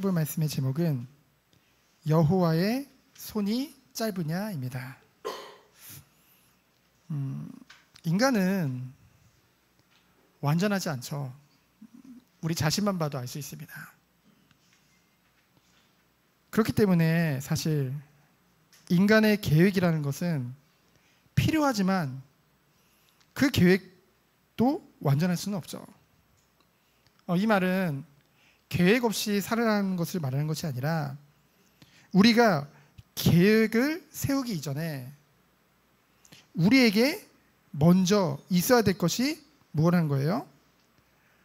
살펴볼 말씀의 제목은 여호와의 손이 짧으냐입니다. 인간은 완전하지 않죠. 우리 자신만 봐도 알 수 있습니다. 그렇기 때문에 사실 인간의 계획이라는 것은 필요하지만 그 계획도 완전할 수는 없죠. 이 말은 계획 없이 살아가는 것을 말하는 것이 아니라 우리가 계획을 세우기 이전에 우리에게 먼저 있어야 될 것이 무엇이라는 거예요?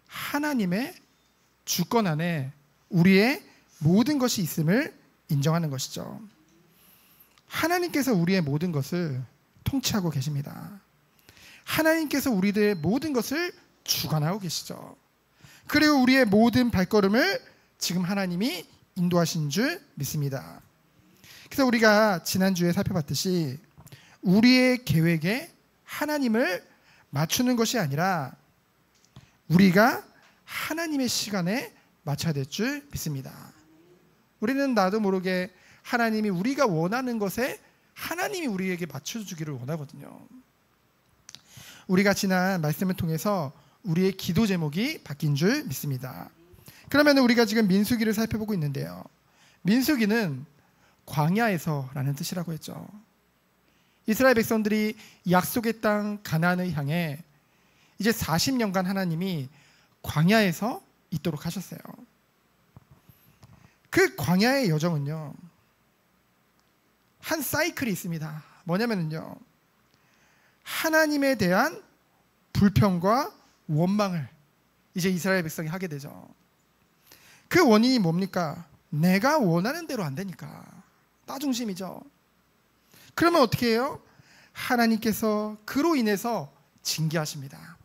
하나님의 주권 안에 우리의 모든 것이 있음을 인정하는 것이죠. 하나님께서 우리의 모든 것을 통치하고 계십니다. 하나님께서 우리들의 모든 것을 주관하고 계시죠. 그리고 우리의 모든 발걸음을 지금 하나님이 인도하신 줄 믿습니다. 그래서 우리가 지난주에 살펴봤듯이 우리의 계획에 하나님을 맞추는 것이 아니라 우리가 하나님의 시간에 맞춰야 될 줄 믿습니다. 우리는 나도 모르게 하나님이 우리가 원하는 것에 하나님이 우리에게 맞춰주기를 원하거든요. 우리가 지난 말씀을 통해서 우리의 기도 제목이 바뀐 줄 믿습니다. 그러면 우리가 지금 민수기를 살펴보고 있는데요. 민수기는 광야에서라는 뜻이라고 했죠. 이스라엘 백성들이 약속의 땅 가나안을 향해 이제 40년간 하나님이 광야에서 있도록 하셨어요. 그 광야의 여정은요, 한 사이클이 있습니다. 뭐냐면요, 하나님에 대한 불평과 원망을 이제 이스라엘 백성이 하게 되죠. 그 원인이 뭡니까? 내가 원하는 대로 안 되니까. 나 중심이죠. 그러면 어떻게 해요? 하나님께서 그로 인해서 징계하십니다.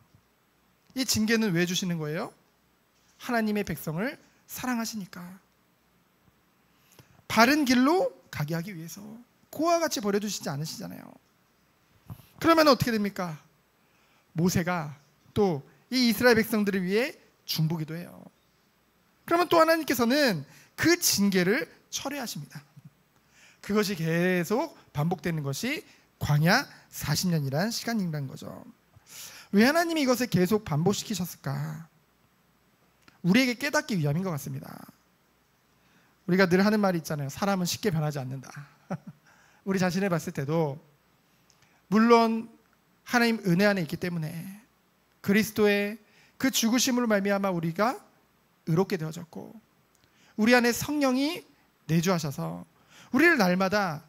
이 징계는 왜 주시는 거예요? 하나님의 백성을 사랑하시니까. 바른 길로 가게 하기 위해서. 그와 같이 버려두시지 않으시잖아요. 그러면 어떻게 됩니까? 모세가 또 이 이스라엘 백성들을 위해 중보기도 해요. 그러면 또 하나님께서는 그 징계를 철회하십니다. 그것이 계속 반복되는 것이 광야 40년이라는 시간이라는 거죠. 왜 하나님이 이것을 계속 반복시키셨을까? 우리에게 깨닫기 위함인 것 같습니다. 우리가 늘 하는 말이 있잖아요. 사람은 쉽게 변하지 않는다. 우리 자신을 봤을 때도 물론 하나님 은혜 안에 있기 때문에 그리스도의 그 죽으심으로 말미암아 우리가 의롭게 되어졌고 우리 안에 성령이 내주하셔서 우리를 날마다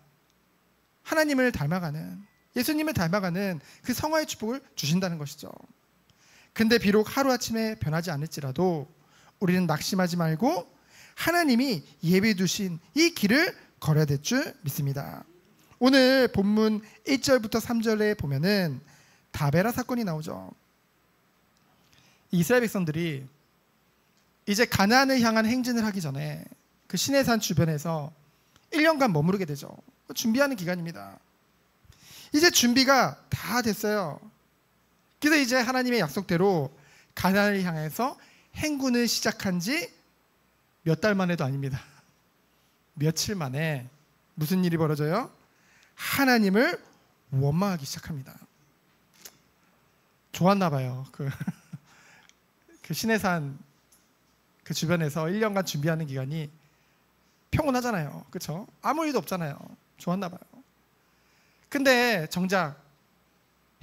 하나님을 닮아가는, 예수님을 닮아가는 그 성화의 축복을 주신다는 것이죠. 근데 비록 하루아침에 변하지 않을지라도 우리는 낙심하지 말고 하나님이 예비해 두신 이 길을 걸어야 될 줄 믿습니다. 오늘 본문 1절부터 3절에 보면은 다베라 사건이 나오죠. 이스라엘 백성들이 이제 가나안을 향한 행진을 하기 전에 그 시내산 주변에서 1년간 머무르게 되죠. 준비하는 기간입니다. 이제 준비가 다 됐어요. 그래서 이제 하나님의 약속대로 가나안을 향해서 행군을 시작한 지 몇 달 만에도 아닙니다. 며칠 만에 무슨 일이 벌어져요? 하나님을 원망하기 시작합니다. 좋았나 봐요. 그 시내산 그 주변에서 1년간 준비하는 기간이 평온하잖아요. 그렇죠? 아무 일도 없잖아요. 좋았나 봐요. 근데 정작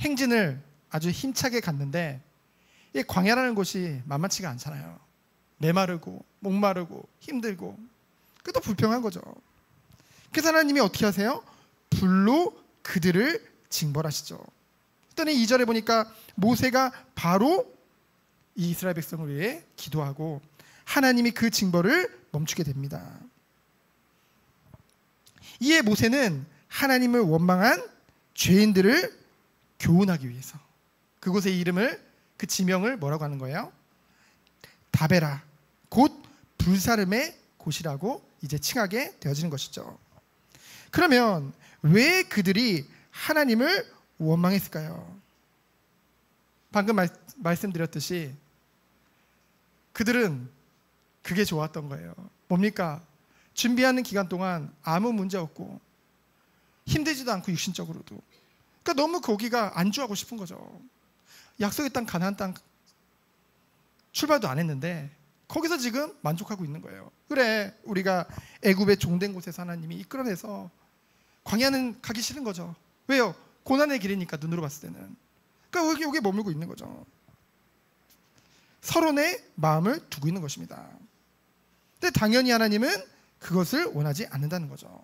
행진을 아주 힘차게 갔는데 이 광야라는 곳이 만만치가 않잖아요. 메마르고 목마르고 힘들고 그것도 불평한 거죠. 그래서 하나님이 어떻게 하세요? 불로 그들을 징벌하시죠. 그랬더니 2절에 보니까 모세가 바로 이 이스라엘 백성을 위해 기도하고 하나님이 그 징벌을 멈추게 됩니다. 이에 모세는 하나님을 원망한 죄인들을 교훈하기 위해서 그곳의 이름을, 그 지명을 뭐라고 하는 거예요? 다베라, 곧 불사름의 곳이라고 이제 칭하게 되어지는 것이죠. 그러면 왜 그들이 하나님을 원망했을까요? 방금 말씀드렸듯이 그들은 그게 좋았던 거예요. 뭡니까? 준비하는 기간 동안 아무 문제 없고 힘들지도 않고 육신적으로도. 그러니까 너무 거기가 안주하고 싶은 거죠. 약속의 땅 가나안 땅 출발도 안 했는데 거기서 지금 만족하고 있는 거예요. 그래, 우리가 애굽의 종된 곳에서 하나님이 이끌어내서 광야는 가기 싫은 거죠. 왜요? 고난의 길이니까, 눈으로 봤을 때는. 그러니까 여기에 머물고 있는 거죠. 서론의 마음을 두고 있는 것입니다. 근데 당연히 하나님은 그것을 원하지 않는다는 거죠.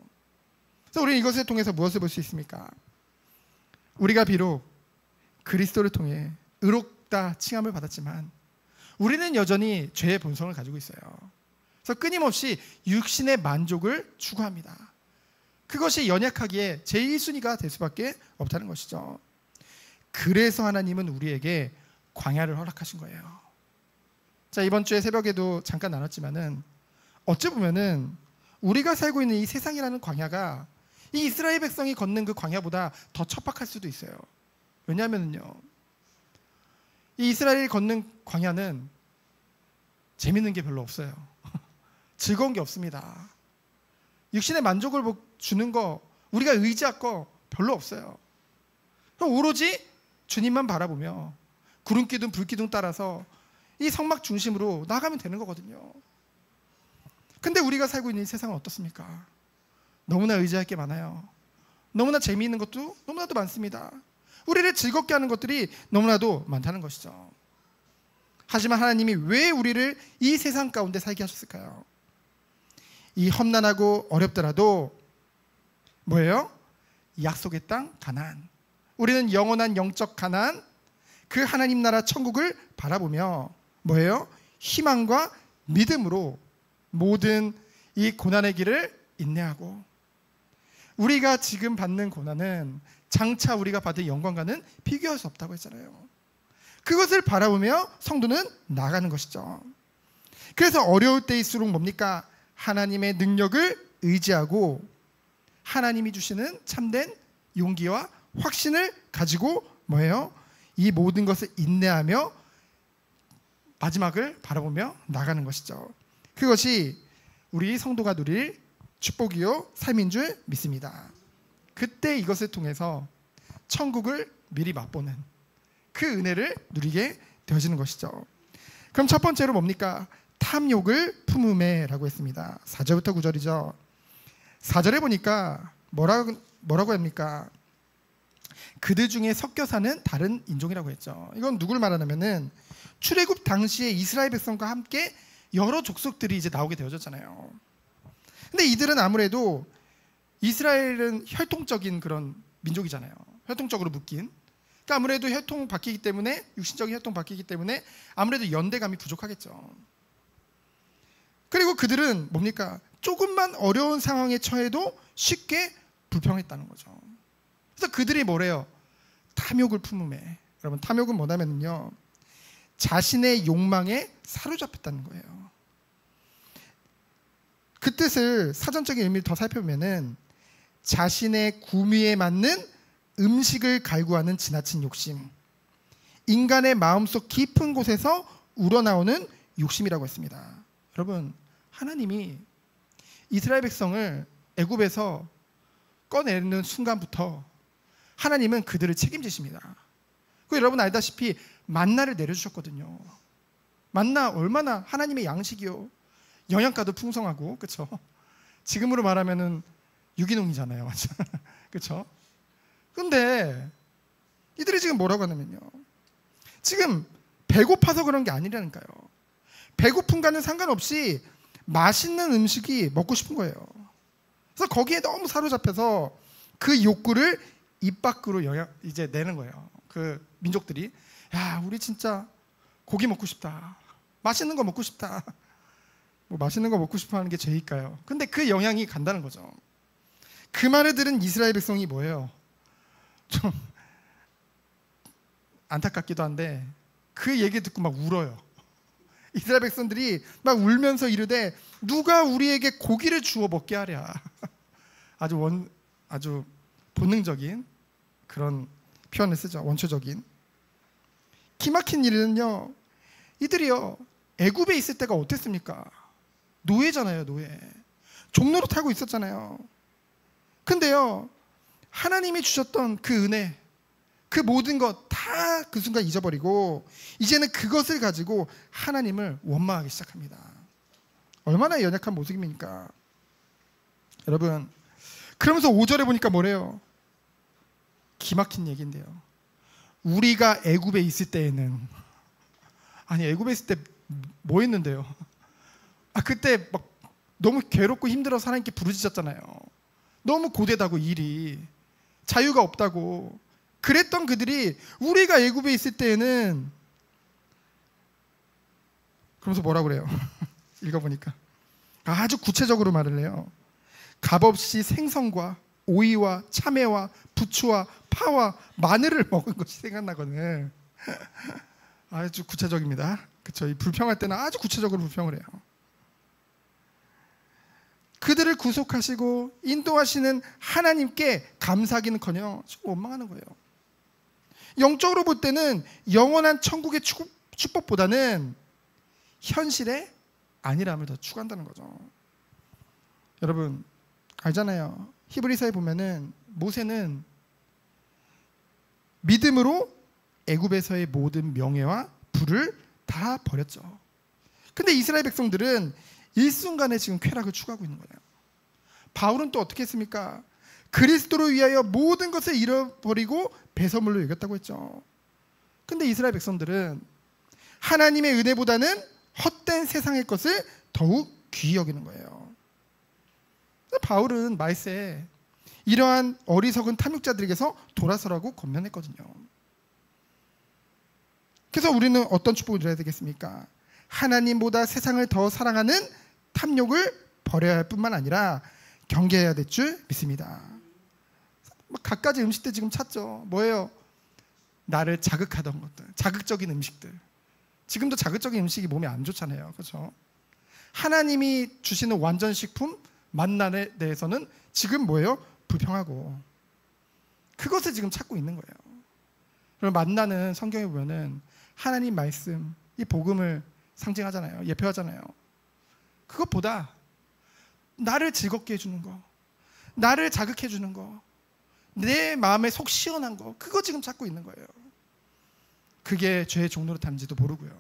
그래서 우리는 이것을 통해서 무엇을 볼 수 있습니까? 우리가 비록 그리스도를 통해 의롭다 칭함을 받았지만 우리는 여전히 죄의 본성을 가지고 있어요. 그래서 끊임없이 육신의 만족을 추구합니다. 그것이 연약하기에 제1순위가 될 수밖에 없다는 것이죠. 그래서 하나님은 우리에게 광야를 허락하신 거예요. 자, 이번 주에 새벽에도 잠깐 나눴지만은 어찌 보면은 우리가 살고 있는 이 세상이라는 광야가 이 이스라엘 백성이 걷는 그 광야보다 더 척박할 수도 있어요. 왜냐하면요, 이 이스라엘이 걷는 광야는 재밌는 게 별로 없어요. 즐거운 게 없습니다. 육신의 만족을 주는 거, 우리가 의지할 거 별로 없어요. 오로지 주님만 바라보며 구름기둥 불기둥 따라서 이 성막 중심으로 나가면 되는 거거든요. 근데 우리가 살고 있는 이 세상은 어떻습니까? 너무나 의지할 게 많아요. 너무나 재미있는 것도 너무나도 많습니다. 우리를 즐겁게 하는 것들이 너무나도 많다는 것이죠. 하지만 하나님이 왜 우리를 이 세상 가운데 살게 하셨을까요? 이 험난하고 어렵더라도 뭐예요? 약속의 땅 가나안. 우리는 영원한 영적 가나안, 그 하나님 나라 천국을 바라보며 뭐예요? 희망과 믿음으로 모든 이 고난의 길을 인내하고, 우리가 지금 받는 고난은 장차 우리가 받을 영광과는 비교할 수 없다고 했잖아요. 그것을 바라보며 성도는 나아가는 것이죠. 그래서 어려울 때일수록 뭡니까? 하나님의 능력을 의지하고 하나님이 주시는 참된 용기와 확신을 가지고 뭐예요? 이 모든 것을 인내하며 마지막을 바라보며 나가는 것이죠. 그것이 우리 성도가 누릴 축복이요 삶인 줄 믿습니다. 그때 이것을 통해서 천국을 미리 맛보는 그 은혜를 누리게 되어지는 것이죠. 그럼 첫 번째로 뭡니까? 탐욕을 품음에라고 했습니다. 4절부터 9절이죠. 4절에 보니까 뭐라고 합니까? 그들 중에 섞여 사는 다른 인종이라고 했죠. 이건 누굴 말하냐면은 출애굽 당시에 이스라엘 백성과 함께 여러 족속들이 이제 나오게 되어졌잖아요. 근데 이들은 아무래도 이스라엘은 혈통적인 그런 민족이잖아요. 혈통적으로 묶인. 그러니까 아무래도 혈통 바뀌기 때문에, 육신적인 혈통 바뀌기 때문에 아무래도 연대감이 부족하겠죠. 그리고 그들은 뭡니까? 조금만 어려운 상황에 처해도 쉽게 불평했다는 거죠. 그래서 그들이 뭐래요? 탐욕을 품음에. 여러분, 탐욕은 뭐냐면요, 자신의 욕망에 사로잡혔다는 거예요. 그 뜻을, 사전적인 의미를 더 살펴보면은 자신의 구미에 맞는 음식을 갈구하는 지나친 욕심, 인간의 마음속 깊은 곳에서 우러나오는 욕심이라고 했습니다. 여러분, 하나님이 이스라엘 백성을 애굽에서 꺼내는 순간부터 하나님은 그들을 책임지십니다. 그 여러분 알다시피 만나를 내려주셨거든요. 만나 얼마나 하나님의 양식이요, 영양가도 풍성하고, 그렇죠? 지금으로 말하면은 유기농이잖아요, 맞죠? 그렇죠? 근데 이들이 지금 뭐라고 하냐면요, 지금 배고파서 그런 게 아니라니까요. 배고픔과는 상관없이 맛있는 음식이 먹고 싶은 거예요. 그래서 거기에 너무 사로잡혀서 그 욕구를 입 밖으로 이제 내는 거예요. 그 민족들이, 야, 우리 진짜 고기 먹고 싶다, 맛있는 거 먹고 싶다. 뭐 맛있는 거 먹고 싶어 하는 게 죄일까요? 근데 그 영향이 간다는 거죠. 그 말을 들은 이스라엘 백성이 뭐예요? 좀 안타깝기도 한데 그 얘기 듣고 막 울어요. 이스라엘 백성들이 막 울면서 이르되 누가 우리에게 고기를 주워 먹게 하랴. 아주 본능적인 그런 표현을 쓰죠. 원초적인. 기막힌 일은요, 이들이요 애굽에 있을 때가 어땠습니까? 노예잖아요, 노예. 종로로 타고 있었잖아요. 근데요, 하나님이 주셨던 그 은혜, 그 모든 것 다 그 순간 잊어버리고 이제는 그것을 가지고 하나님을 원망하기 시작합니다. 얼마나 연약한 모습입니까? 여러분, 그러면서 5절에 보니까 뭐래요? 기막힌 얘기인데요. 우리가 애굽에 있을 때에는, 아니 애굽에 있을 때 뭐 했는데요? 그때 막 너무 괴롭고 힘들어서 하나님께 부르짖었잖아요. 너무 고되다고, 일이 자유가 없다고. 그랬던 그들이 우리가 애굽에 있을 때에는, 그러면서 뭐라고 그래요? 읽어보니까 아주 구체적으로 말을 해요. 값없이 생선과 오이와 참외와 부추와 파와 마늘을 먹은 것이 생각나거든. 아주 구체적입니다. 그렇죠? 이 불평할 때는 아주 구체적으로 불평을 해요. 그들을 구속하시고 인도하시는 하나님께 감사하기는커녕 원망하는 거예요. 영적으로 볼 때는 영원한 천국의 축복보다는 현실의 안일함을 더 추구한다는 거죠. 여러분 알잖아요. 히브리서에 보면은 모세는 믿음으로 애굽에서의 모든 명예와 부를 다 버렸죠. 근데 이스라엘 백성들은 일순간에 지금 쾌락을 추구하고 있는 거예요. 바울은 또 어떻게 했습니까? 그리스도를 위하여 모든 것을 잃어버리고 배설물로 여겼다고 했죠. 근데 이스라엘 백성들은 하나님의 은혜보다는 헛된 세상의 것을 더욱 귀히 여기는 거예요. 바울은 말세에 이러한 어리석은 탐욕자들에게서 돌아서라고 권면했거든요. 그래서 우리는 어떤 축복을 누려야 되겠습니까? 하나님보다 세상을 더 사랑하는 탐욕을 버려야 할 뿐만 아니라 경계해야 될 줄 믿습니다. 갖가지 음식들 지금 찾죠. 뭐예요? 나를 자극하던 것들, 자극적인 음식들. 지금도 자극적인 음식이 몸에 안 좋잖아요. 그렇죠? 하나님이 주시는 완전식품 만나에 대해서는 지금 뭐예요? 불평하고 그것을 지금 찾고 있는 거예요. 그럼 만나는 성경에 보면은 하나님 말씀, 이 복음을 상징하잖아요. 예표하잖아요. 그것보다 나를 즐겁게 해주는 거, 나를 자극해 주는 거, 내 마음에 속 시원한 거, 그거 지금 찾고 있는 거예요. 그게 죄의 종로로 타는지도 모르고요.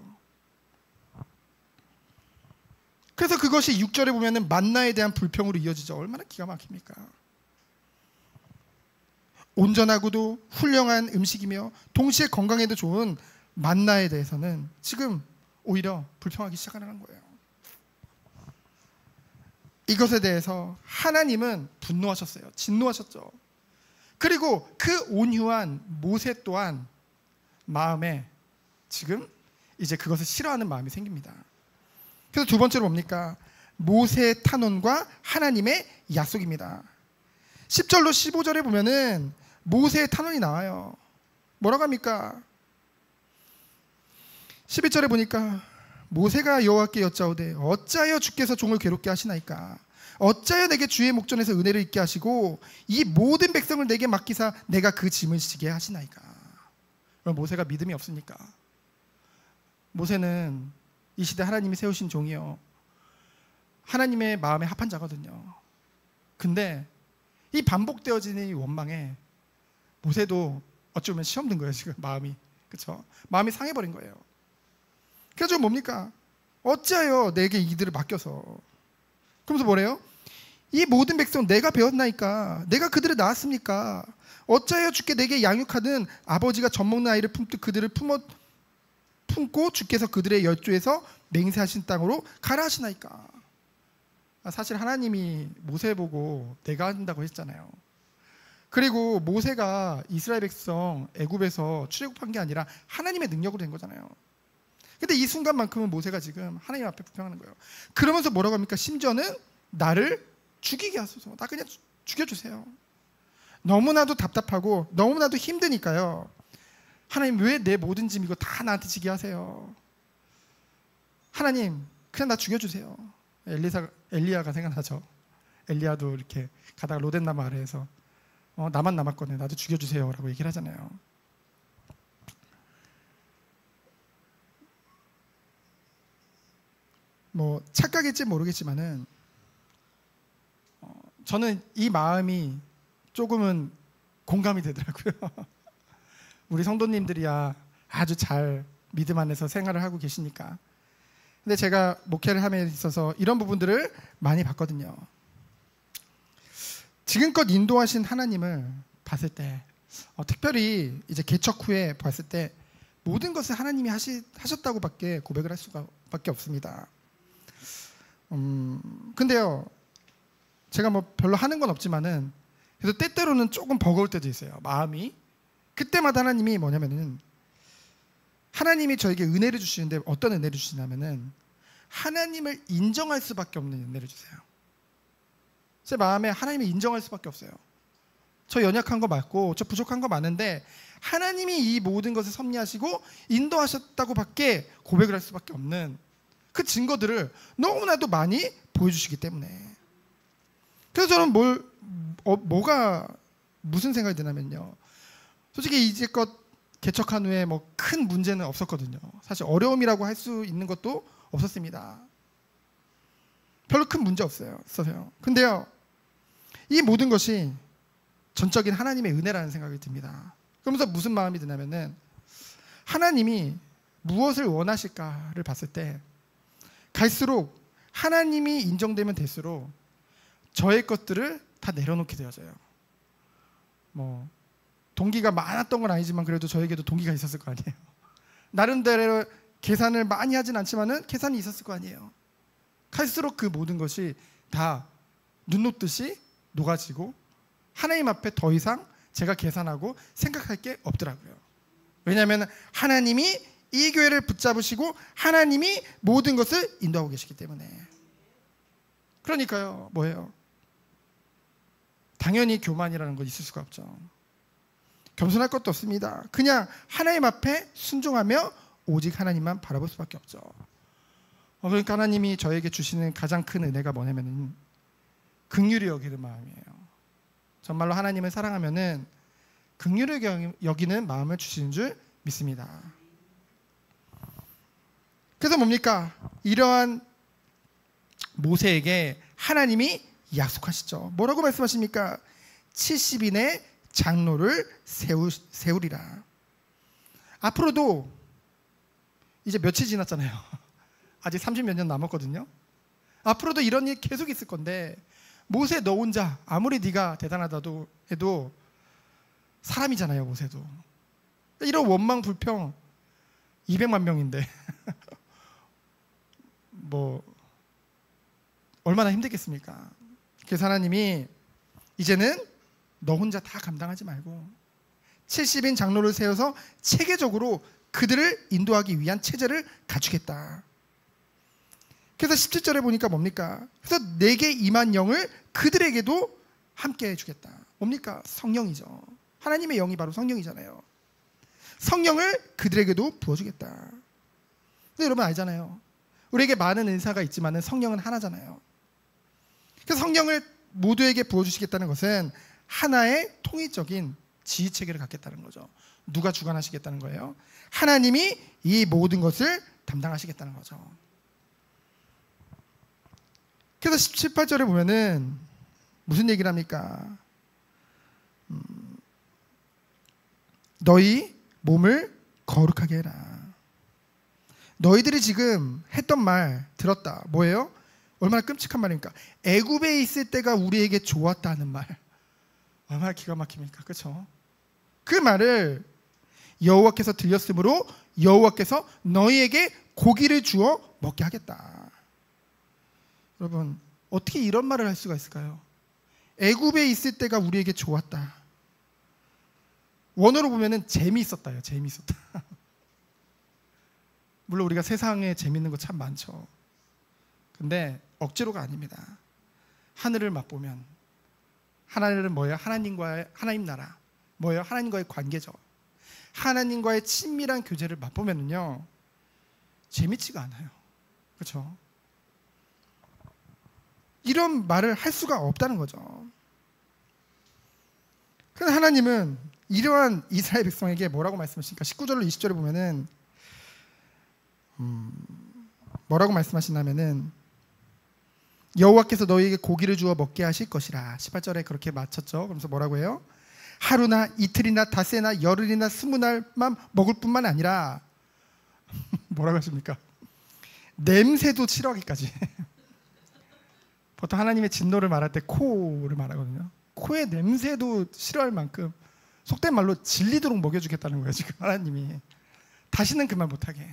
그래서 그것이 6절에 보면은 만나에 대한 불평으로 이어지죠. 얼마나 기가 막힙니까? 온전하고도 훌륭한 음식이며 동시에 건강에도 좋은 만나에 대해서는 지금 오히려 불평하기 시작하는 거예요. 이것에 대해서 하나님은 분노하셨어요. 진노하셨죠. 그리고 그 온유한 모세 또한 마음에 지금 이제 그것을 싫어하는 마음이 생깁니다. 그래서 두 번째로 뭡니까? 모세의 탄원과 하나님의 약속입니다. 10절로 15절에 보면은 모세의 탄원이 나와요. 뭐라고 합니까? 11절에 보니까 모세가 여호와께 여짜오되 어찌하여 주께서 종을 괴롭게 하시나이까? 어찌하여 내게 주의 목전에서 은혜를 잊게 하시고 이 모든 백성을 내게 맡기사 내가 그 짐을 지게 하시나이까? 그럼 모세가 믿음이 없습니까? 모세는 이 시대 하나님이 세우신 종이요, 하나님의 마음에 합한 자거든요. 근데 이 반복되어지는 이 원망에 모세도 어쩌면 시험 든 거예요. 지금 마음이, 그렇죠? 마음이 상해버린 거예요. 그래서 뭡니까? 어찌하여 내게 이들을 맡겨서. 그러면서 뭐래요? 이 모든 백성 내가 배웠나이까? 내가 그들을 낳았습니까? 어찌하여 주께 내게 양육하는 아버지가 젖먹는 아이를 품듯 그들을 품고 주께서 그들의 열조에서 맹세하신 땅으로 가라 하시나이까? 사실 하나님이 모세 보고 내가 한다고 했잖아요. 그리고 모세가 이스라엘 백성 애굽에서 출애굽한 게 아니라 하나님의 능력으로 된 거잖아요. 근데 이 순간만큼은 모세가 지금 하나님 앞에 불평하는 거예요. 그러면서 뭐라고 합니까? 심지어는 나를 죽이게 하소서. 나 그냥 죽여주세요. 너무나도 답답하고 너무나도 힘드니까요. 하나님 왜 내 모든 짐 이거 다 나한테 지게 하세요? 하나님 그냥 나 죽여주세요. 엘리야가 생각나죠. 엘리야도 이렇게 가다가 로덴나무 아래에서 나만 남았거든요. 나도 죽여주세요 라고 얘기를 하잖아요. 뭐 착각일지 모르겠지만은 저는 이 마음이 조금은 공감이 되더라고요. 우리 성도님들이야 아주 잘 믿음 안에서 생활을 하고 계시니까. 근데 제가 목회를 함에 있어서 이런 부분들을 많이 봤거든요. 지금껏 인도하신 하나님을 봤을 때, 특별히 이제 개척 후에 봤을 때 모든 것을 하나님이 하셨다고밖에 고백을 할 수밖에 없습니다. 근데요, 제가 뭐 별로 하는 건 없지만은 그래서 때때로는 조금 버거울 때도 있어요. 마음이. 그때마다 하나님이 뭐냐면은, 하나님이 저에게 은혜를 주시는데 어떤 은혜를 주시냐면은 하나님을 인정할 수밖에 없는 은혜를 주세요. 제 마음에 하나님을 인정할 수밖에 없어요. 저 연약한 거 맞고 저 부족한 거 많은데 하나님이 이 모든 것을 섭리하시고 인도하셨다고 밖에 고백을 할 수밖에 없는 그 증거들을 너무나도 많이 보여주시기 때문에. 그래서 저는 뭐가 무슨 생각이 드냐면요, 솔직히 이제껏 개척한 후에 뭐 큰 문제는 없었거든요. 사실 어려움이라고 할 수 있는 것도 없었습니다. 별로 큰 문제 없어요. 근데요, 이 모든 것이 전적인 하나님의 은혜라는 생각이 듭니다. 그러면서 무슨 마음이 드냐면은, 하나님이 무엇을 원하실까를 봤을 때 갈수록 하나님이 인정되면 될수록 저의 것들을 다 내려놓게 되어져요. 뭐 동기가 많았던 건 아니지만 그래도 저에게도 동기가 있었을 거 아니에요. 나름대로 계산을 많이 하진 않지만은 계산이 있었을 거 아니에요. 갈수록 그 모든 것이 다 눈 녹듯이 녹아지고 하나님 앞에 더 이상 제가 계산하고 생각할 게 없더라고요. 왜냐하면 하나님이 이 교회를 붙잡으시고 하나님이 모든 것을 인도하고 계시기 때문에. 그러니까요, 뭐예요? 당연히 교만이라는 건 있을 수가 없죠. 겸손할 것도 없습니다. 그냥 하나님 앞에 순종하며 오직 하나님만 바라볼 수밖에 없죠. 그러니까 하나님이 저에게 주시는 가장 큰 은혜가 뭐냐면 긍휼히 여기는 마음이에요. 정말로 하나님을 사랑하면은 긍휼히 여기는 마음을 주시는 줄 믿습니다. 그래서 뭡니까? 이러한 모세에게 하나님이 약속하시죠. 뭐라고 말씀하십니까? 70인의 장로를 세우리라. 앞으로도 이제 며칠 지났잖아요. 아직 30몇 년 남았거든요. 앞으로도 이런 일 계속 있을 건데, 모세 너 혼자 아무리 네가 대단하다도 해도 사람이잖아요. 모세도 이런 원망 불평 200만 명인데 뭐 얼마나 힘들겠습니까? 그래서 하나님이 이제는 너 혼자 다 감당하지 말고 70인 장로를 세워서 체계적으로 그들을 인도하기 위한 체제를 갖추겠다. 그래서 17절에 보니까 뭡니까? 그래서 내게 임한 영을 그들에게도 함께 해주겠다. 뭡니까? 성령이죠. 하나님의 영이 바로 성령이잖아요. 성령을 그들에게도 부어주겠다. 근데 여러분 알잖아요. 우리에게 많은 은사가 있지만 성령은 하나잖아요. 그래서 성령을 모두에게 부어주시겠다는 것은 하나의 통일적인 지휘체계를 갖겠다는 거죠. 누가 주관하시겠다는 거예요? 하나님이 이 모든 것을 담당하시겠다는 거죠. 그래서 18절에 보면은 무슨 얘기를 합니까? 너희 몸을 거룩하게 해라. 너희들이 지금 했던 말 들었다. 뭐예요? 얼마나 끔찍한 말입니까? 애굽에 있을 때가 우리에게 좋았다는 말. 얼마나 기가 막힙니까? 그렇죠? 그 말을 여호와께서 들렸으므로 여호와께서 너희에게 고기를 주어 먹게 하겠다. 여러분 어떻게 이런 말을 할 수가 있을까요? 애굽에 있을 때가 우리에게 좋았다. 원어로 보면은 재미있었다요. 재미있었다. 물론 우리가 세상에 재미있는 거 참 많죠. 근데 억지로가 아닙니다. 하늘을 맛보면 하나님은 뭐예요? 하나님 나라 뭐예요? 하나님과의 관계죠. 하나님과의 친밀한 교제를 맛보면은요 재밌지가 않아요. 그렇죠? 이런 말을 할 수가 없다는 거죠. 그런데 하나님은 이러한 이스라엘 백성에게 뭐라고 말씀하십니까? 19절로 20절에 보면은 뭐라고 말씀하시냐면은 여호와께서 너희에게 고기를 주어 먹게 하실 것이라. 18절에 그렇게 마쳤죠. 그러면서 뭐라고 해요? 하루나 이틀이나 닷새나 열흘이나 20날만 먹을 뿐만 아니라 뭐라고 하십니까? 냄새도 싫어하기까지. 보통 하나님의 진노를 말할 때 코를 말하거든요. 코의 냄새도 싫어할 만큼 속된 말로 질리도록 먹여주겠다는 거예요. 지금 하나님이 다시는 그 말 못하게.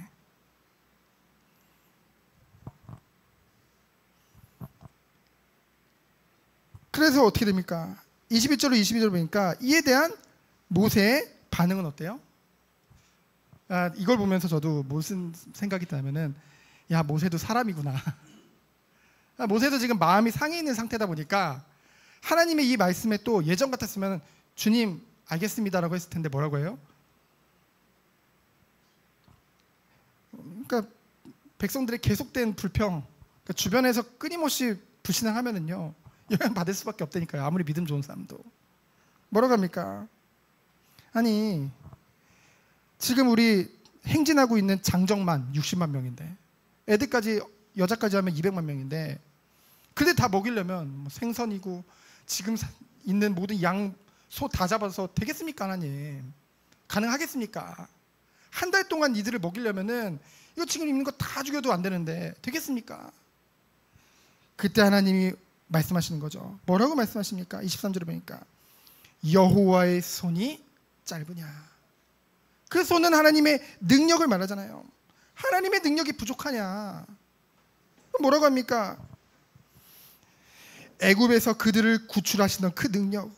그래서 어떻게 됩니까? 21절로 22절 보니까 이에 대한 모세의 반응은 어때요? 이걸 보면서 저도 무슨 생각이 드냐면은 야, 모세도 사람이구나. 모세도 지금 마음이 상해 있는 상태다 보니까 하나님의 이 말씀에 또 예전 같았으면 주님 알겠습니다라고 했을 텐데 뭐라고 해요? 그러니까 백성들의 계속된 불평, 그러니까 주변에서 끊임없이 불신앙하면은요 영향 받을 수밖에 없다니까요. 아무리 믿음 좋은 사람도. 뭐라고 합니까? 아니 지금 우리 행진하고 있는 장정만 60만 명인데 애들까지 여자까지 하면 200만 명인데 그들 다 먹이려면 뭐 생선이고 지금 있는 모든 양, 소 다 잡아서 되겠습니까 하나님? 가능하겠습니까? 한 달 동안 이들을 먹이려면은 이거 지금 있는 거 다 죽여도 안 되는데 되겠습니까? 그때 하나님이 말씀하시는 거죠. 뭐라고 말씀하십니까? 23절에 보니까 여호와의 손이 짧으냐. 그 손은 하나님의 능력을 말하잖아요. 하나님의 능력이 부족하냐. 뭐라고 합니까? 애굽에서 그들을 구출하시던 그 능력,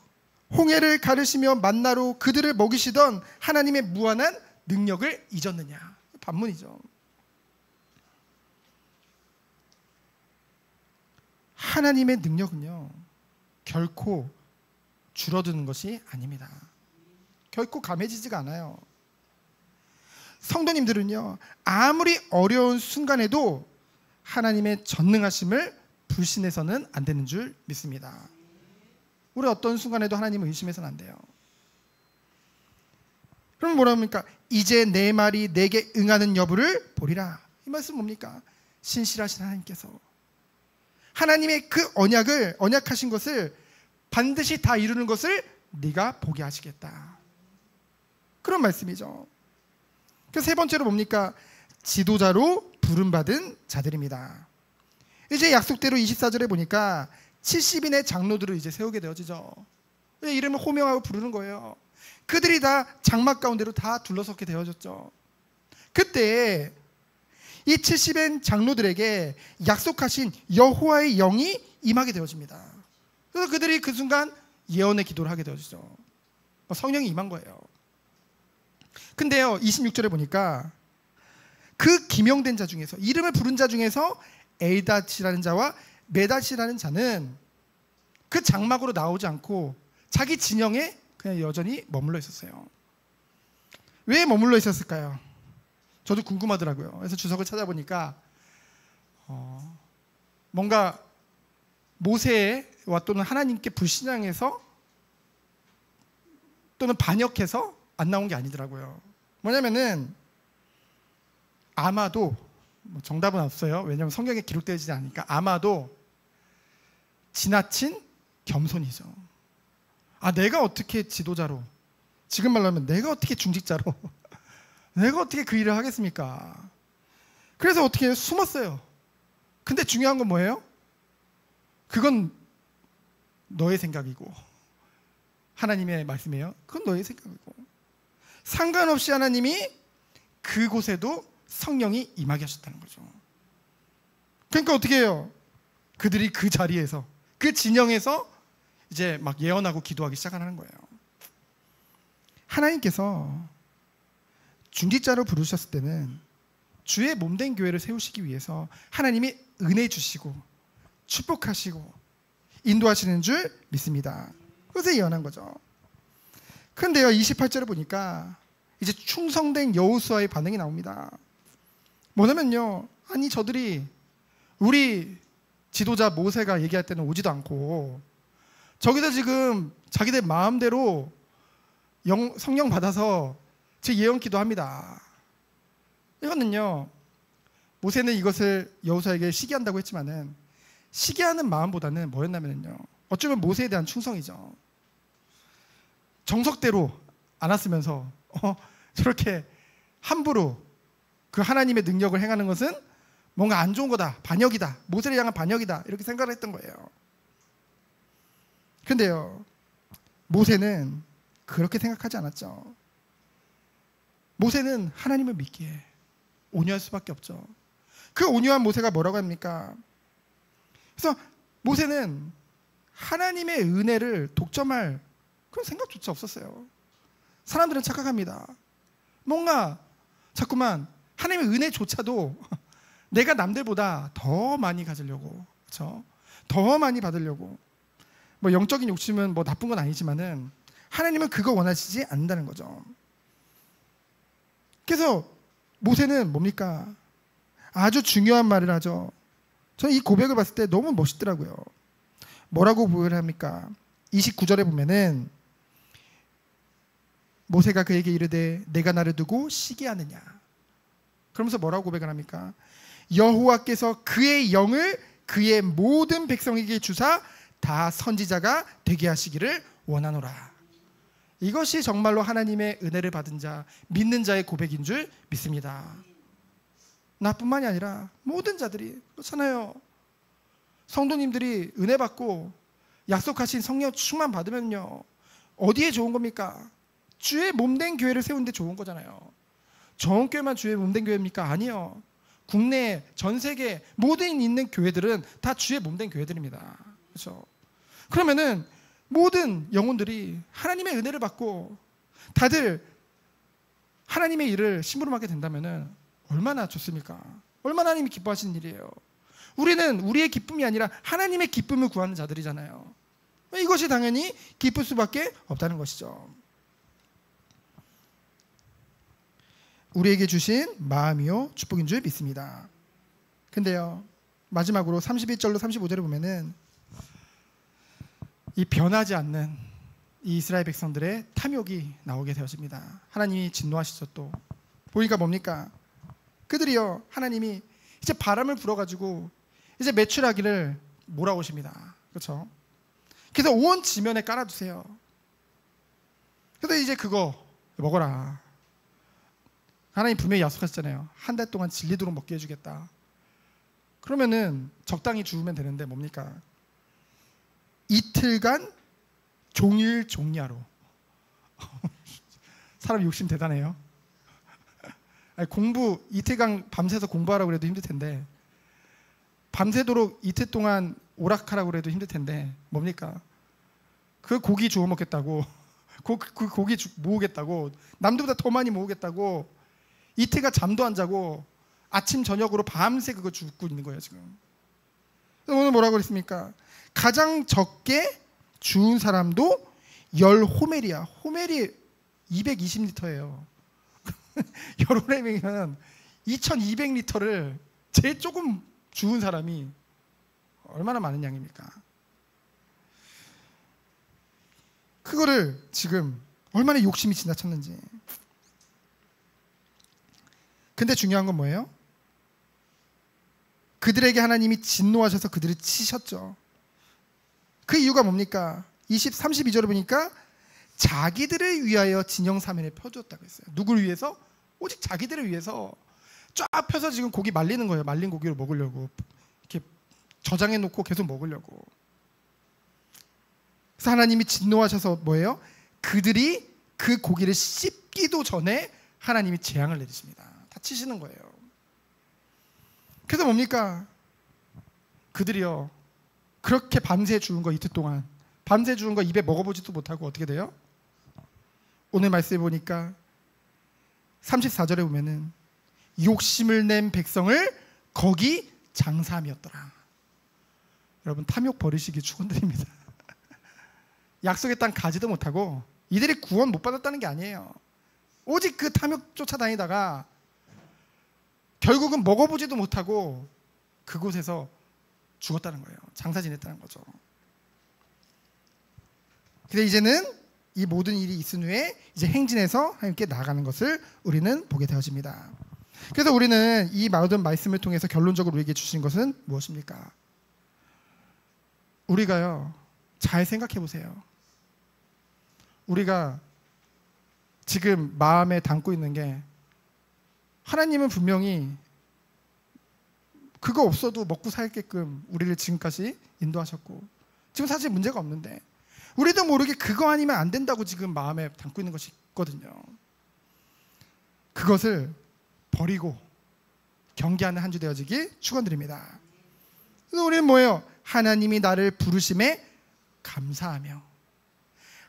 홍해를 가르시며 만나로 그들을 먹이시던 하나님의 무한한 능력을 잊었느냐. 반문이죠. 하나님의 능력은요 결코 줄어드는 것이 아닙니다. 결코 감해지지가 않아요. 성도님들은요 아무리 어려운 순간에도 하나님의 전능하심을 불신해서는 안 되는 줄 믿습니다. 우리 어떤 순간에도 하나님을 의심해서는 안 돼요. 그럼 뭐라 합니까? 이제 내 말이 내게 응하는 여부를 보리라. 이 말씀 뭡니까? 신실하신 하나님께서 하나님의 그 언약하신 것을 반드시 다 이루는 것을 네가 보게 하시겠다. 그런 말씀이죠. 그 세 번째로 뭡니까? 지도자로 부름받은 자들입니다. 이제 약속대로 24절에 보니까 70인의 장로들을 이제 세우게 되어지죠. 이름을 호명하고 부르는 거예요. 그들이 다 장막 가운데로 다 둘러섰게 되어졌죠. 그때 이 70인 장로들에게 약속하신 여호와의 영이 임하게 되어집니다. 그래서 그들이 그 순간 예언의 기도를 하게 되어지죠. 성령이 임한 거예요. 근데요 26절에 보니까 그 기명된 자 중에서 이름을 부른 자 중에서 에이닷이라는 자와 메닷이라는 자는 그 장막으로 나오지 않고 자기 진영에 그냥 여전히 머물러 있었어요. 왜 머물러 있었을까요? 저도 궁금하더라고요. 그래서 주석을 찾아보니까 뭔가 모세와 또는 하나님께 불신앙해서 또는 반역해서 안 나온 게 아니더라고요. 뭐냐면은 아마도 정답은 없어요. 왜냐하면 성경에 기록되지 않으니까 아마도 지나친 겸손이죠. 내가 어떻게 지도자로, 지금 말로 하면 내가 어떻게 중직자로 내가 어떻게 그 일을 하겠습니까? 그래서 어떻게 해요? 숨었어요. 근데 중요한 건 뭐예요? 그건 너의 생각이고 하나님의 말씀이에요. 그건 너의 생각이고 상관없이 하나님이 그곳에도 성령이 임하게 하셨다는 거죠. 그러니까 어떻게 해요? 그들이 그 자리에서 그 진영에서 이제 막 예언하고 기도하기 시작하는 거예요. 하나님께서 중직자로 부르셨을 때는 주의 몸된 교회를 세우시기 위해서 하나님이 은혜 주시고 축복하시고 인도하시는 줄 믿습니다. 그래서 예언한 거죠. 그런데요 28절을 보니까 이제 충성된 여호수아의 반응이 나옵니다. 뭐냐면요, 아니 저들이 우리 지도자 모세가 얘기할 때는 오지도 않고 저기다 지금 자기들 마음대로 성령 받아서 제 예언 기도합니다. 이거는요 모세는 이것을 여호수아에게 시기한다고 했지만은 시기하는 마음보다는 뭐였냐면요, 어쩌면 모세에 대한 충성이죠. 정석대로 안 왔으면서 저렇게 함부로 그 하나님의 능력을 행하는 것은 뭔가 안 좋은 거다, 반역이다, 모세를 향한 반역이다, 이렇게 생각을 했던 거예요. 근데요, 모세는 그렇게 생각하지 않았죠. 모세는 하나님을 믿기에 온유할 수밖에 없죠. 그 온유한 모세가 뭐라고 합니까? 그래서 모세는 하나님의 은혜를 독점할 그런 생각조차 없었어요. 사람들은 착각합니다. 뭔가 자꾸만 하나님의 은혜조차도 내가 남들보다 더 많이 가지려고, 그렇죠? 더 많이 받으려고. 뭐 영적인 욕심은 뭐 나쁜 건 아니지만은 하나님은 그거 원하시지 않는다는 거죠. 그래서 모세는 뭡니까? 아주 중요한 말을 하죠. 저는 이 고백을 봤을 때 너무 멋있더라고요. 뭐라고 고백을 합니까? 29절에 보면은 모세가 그에게 이르되 내가 나를 두고 시기하느냐. 그러면서 뭐라고 고백을 합니까? 여호와께서 그의 영을 그의 모든 백성에게 주사 다 선지자가 되게 하시기를 원하노라. 이것이 정말로 하나님의 은혜를 받은 자, 믿는 자의 고백인 줄 믿습니다. 나뿐만이 아니라 모든 자들이 그렇잖아요. 성도님들이 은혜 받고 약속하신 성령 충만 받으면요, 어디에 좋은 겁니까? 주의 몸된 교회를 세우는데 좋은 거잖아요. 정원교회만 주의 몸된 교회입니까? 아니요. 국내, 전 세계 모든 있는 교회들은 다 주의 몸된 교회들입니다. 그렇죠? 그러면은 모든 영혼들이 하나님의 은혜를 받고 다들 하나님의 일을 심부름하게 된다면은 얼마나 좋습니까? 얼마나 하나님이 기뻐하시는 일이에요. 우리는 우리의 기쁨이 아니라 하나님의 기쁨을 구하는 자들이잖아요. 이것이 당연히 기쁠 수밖에 없다는 것이죠. 우리에게 주신 마음이요 축복인 줄 믿습니다. 근데요, 마지막으로 31절로 35절에 보면은 이 변하지 않는 이 이스라엘 백성들의 탐욕이 나오게 되어집니다. 하나님이 진노하시죠. 또 보니까 뭡니까? 그들이요, 하나님이 이제 바람을 불어가지고 이제 메추라기를 몰아오십니다. 그렇죠? 그래서 온 지면에 깔아두세요. 그래서 이제 그거 먹어라. 하나님 분명히 약속하셨잖아요. 한 달 동안 진리도록 먹게 해주겠다. 그러면은 적당히 주우면 되는데 뭡니까? 이틀간 종일 종야로. 사람 욕심 대단해요. 아니, 공부 이틀간 밤새서 공부하라고 그래도 힘들 텐데, 밤새도록 이틀 동안 오락하라고 그래도 힘들 텐데 뭡니까? 그 고기 주워 먹겠다고, 그 고기 모으겠다고, 남들보다 더 많이 모으겠다고 이틀간 잠도 안 자고 아침 저녁으로 밤새 그거 죽고 있는 거예요 지금. 오늘 뭐라고 그랬습니까? 가장 적게 주운 사람도 10호멜이야. 호멜이 220리터예요. 10호멜이면 2200리터를 제일 조금 주운 사람이 얼마나 많은 양입니까? 그거를 지금 얼마나 욕심이 지나쳤는지. 근데 중요한 건 뭐예요? 그들에게 하나님이 진노하셔서 그들을 치셨죠. 그 이유가 뭡니까? 32절을 보니까 자기들을 위하여 진영사면에 펴주었다고 했어요. 누구를 위해서? 오직 자기들을 위해서 쫙 펴서 지금 고기 말리는 거예요. 말린 고기를 먹으려고, 이렇게 저장해 놓고 계속 먹으려고. 그래서 하나님이 진노하셔서 뭐예요? 그들이 그 고기를 씹기도 전에 하나님이 재앙을 내리십니다. 다 치시는 거예요. 그래서 뭡니까? 그들이요, 그렇게 밤새 주운 거, 이틀 동안 밤새 주운 거 입에 먹어보지도 못하고 어떻게 돼요? 오늘 말씀해 보니까 34절에 보면은 욕심을 낸 백성을 거기 장사함이었더라. 여러분, 탐욕 버리시기 축원드립니다. 약속의 땅 가지도 못하고 이들이 구원 못 받았다는 게 아니에요. 오직 그 탐욕 쫓아다니다가 결국은 먹어보지도 못하고 그곳에서 죽었다는 거예요. 장사 지냈다는 거죠. 근데 이제는 이 모든 일이 있은 후에 이제 행진해서 하나님께 나아가는 것을 우리는 보게 되어집니다. 그래서 우리는 이 모든 말씀을 통해서 결론적으로 우리에게 주신 것은 무엇입니까? 우리가요, 잘 생각해 보세요. 우리가 지금 마음에 담고 있는 게, 하나님은 분명히 그거 없어도 먹고 살게끔 우리를 지금까지 인도하셨고, 지금 사실 문제가 없는데 우리도 모르게 그거 아니면 안 된다고 지금 마음에 담고 있는 것이 있거든요. 그것을 버리고 경계하는 한 주 되어지길 축원드립니다. 그래서 우리는 뭐예요? 하나님이 나를 부르심에 감사하며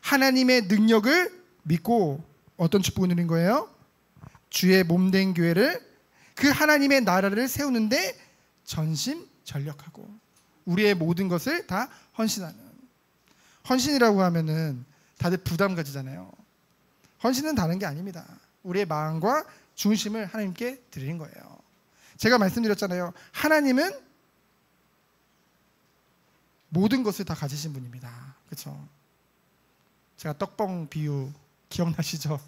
하나님의 능력을 믿고 어떤 축복을 누린 거예요? 주의 몸된 교회를, 그 하나님의 나라를 세우는데 전심전력하고 우리의 모든 것을 다 헌신하는. 헌신이라고 하면은 다들 부담 가지잖아요. 헌신은 다른 게 아닙니다. 우리의 마음과 중심을 하나님께 드리는 거예요. 제가 말씀드렸잖아요. 하나님은 모든 것을 다 가지신 분입니다. 그렇죠? 제가 떡봉 비유 기억나시죠?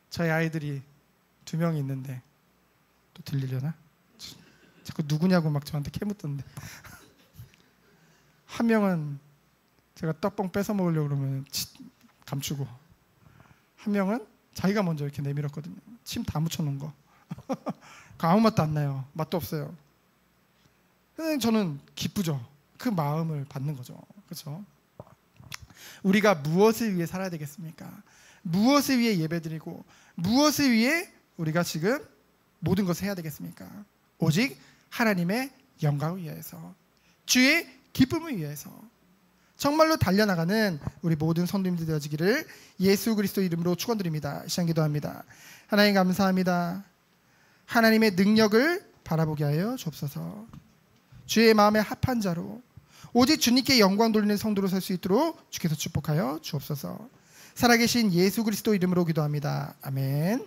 저희 아이들이 2명이 있는데, 또 들리려나? 자꾸 누구냐고 막 저한테 캐묻던데. 한 명은 제가 떡봉 뺏어 먹으려고 그러면 감추고, 한 명은 자기가 먼저 이렇게 내밀었거든요. 침 다 묻혀놓은 거. 아무 맛도 안 나요. 맛도 없어요. 근데 저는 기쁘죠. 그 마음을 받는 거죠. 그렇죠? 우리가 무엇을 위해 살아야 되겠습니까? 무엇을 위해 예배드리고 무엇을 위해 우리가 지금 모든 것을 해야 되겠습니까? 오직 하나님의 영광을 위해서, 주의 기쁨을 위해서 정말로 달려나가는 우리 모든 성도님들 되어지기를 예수 그리스도 이름으로 축원드립니다. 시간 기도합니다. 하나님 감사합니다. 하나님의 능력을 바라보게 하여 주옵소서. 주의 마음에 합한 자로 오직 주님께 영광 돌리는 성도로 살 수 있도록 주께서 축복하여 주옵소서. 살아계신 예수 그리스도 이름으로 기도합니다. 아멘.